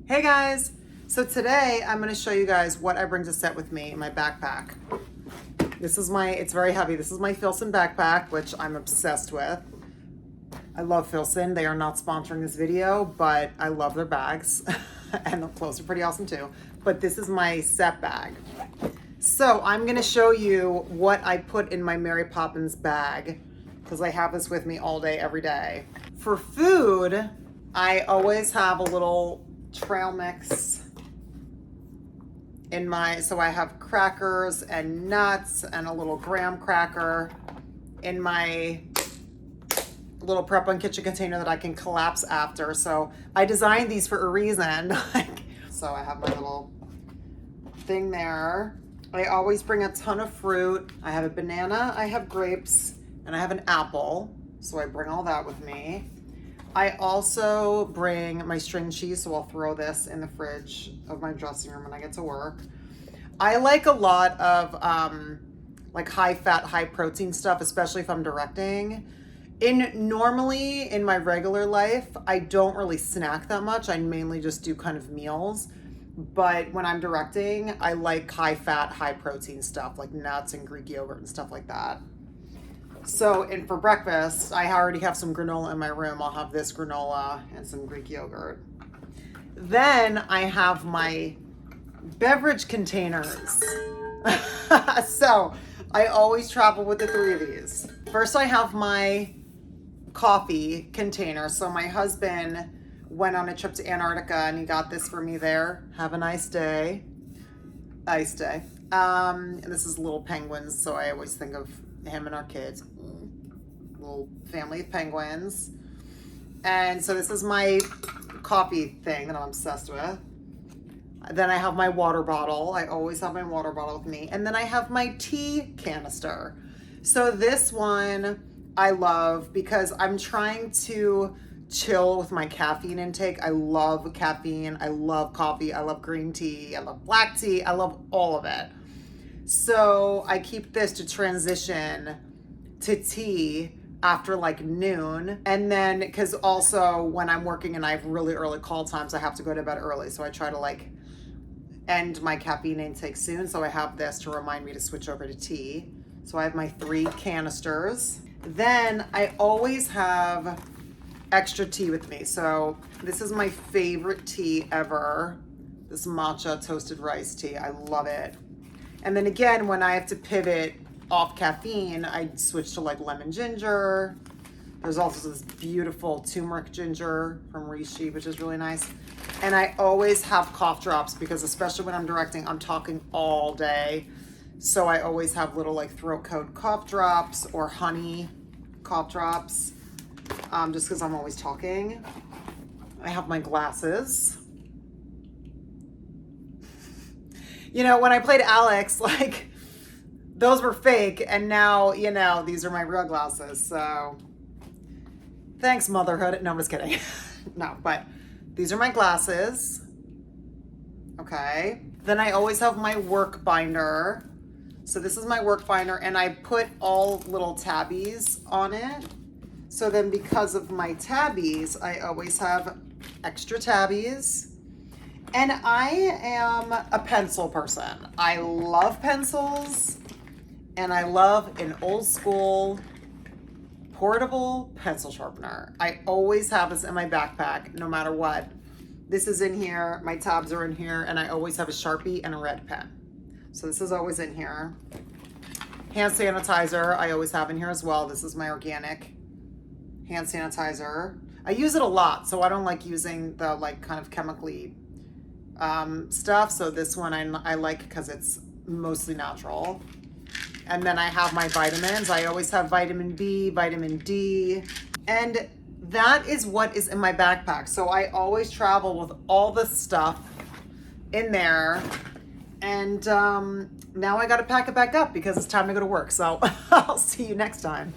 Hey guys! So today I'm going to show you guys what I bring to set with me in my backpack. It's very heavy. This is my Hughston backpack, which I'm obsessed with. I love Hughston. They are not sponsoring this video, but I love their bags. And the clothes are pretty awesome too. But this is my set bag. So I'm going to show you what I put in my Mary Poppins bag, because I have this with me all day, every day. For food, I always have a little trail mix in so I have crackers and nuts and a little graham cracker in my little Prepon kitchen container that I can collapse after. So I designed these for a reason. So I have my little thing there. I always bring a ton of fruit. I have a banana, I have grapes, and I have an apple. So I bring all that with me. I also bring my string cheese, so I'll throw this in the fridge of my dressing room when I get to work. I like a lot of like high fat, high protein stuff, especially if I'm directing. Normally in my regular life, I don't really snack that much. I mainly just do kind of meals. But when I'm directing, I like high fat, high protein stuff like nuts and Greek yogurt and stuff like that. So, and for breakfast, I already have some granola in my room. I'll have this granola and some Greek yogurt. Then I have my beverage containers. So I always travel with the 3 of these. First, I have my coffee container. So my husband went on a trip to Antarctica and he got this for me there. Have a nice day. Nice day. And this is little penguins, so I always think of him and our kids. Little family of penguins. And so this is my coffee thing that I'm obsessed with. Then I have my water bottle. I always have my water bottle with me. And then I have my tea canister. So this one I love because I'm trying to chill with my caffeine intake. I love caffeine. I love coffee. I love green tea. I love black tea. I love all of it. So I keep this to transition to tea after like noon. And then, because also when I'm working and I have really early call times, I have to go to bed early. So I try to like end my caffeine intake soon. So I have this to remind me to switch over to tea. So I have my 3 canisters. Then I always have extra tea with me. So this is my favorite tea ever. This matcha toasted rice tea. I love it. And then again, when I have to pivot off caffeine, I switch to like lemon ginger. There's also this beautiful turmeric ginger from Rishi, which is really nice. And I always have cough drops because especially when I'm directing, I'm talking all day. So I always have little like throat coat cough drops or honey cough drops, just because I'm always talking. I have my glasses. You know, when I played Alex, like, those were fake, and now, you know, these are my real glasses, so thanks, motherhood. No, I'm just kidding. No, but these are my glasses. Okay. Then I always have my work binder. So this is my work binder, and I put all little tabbies on it. So then because of my tabbies, I always have extra tabbies. And I am a pencil person. I love pencils, and I love an old school portable pencil sharpener. I always have this in my backpack, no matter what. This is in here, my tabs are in here, and I always have a Sharpie and a red pen. So this is always in here. Hand sanitizer, I always have in here as well. This is my organic hand sanitizer. I use it a lot, so I don't like using the like kind of chemically stuff. So this one I like because it's mostly natural. And then I have my vitamins. I always have vitamin B, vitamin D, and that is what is in my backpack. So I always travel with all this stuff in there. And now I got to pack it back up because it's time to go to work. So I'll see you next time.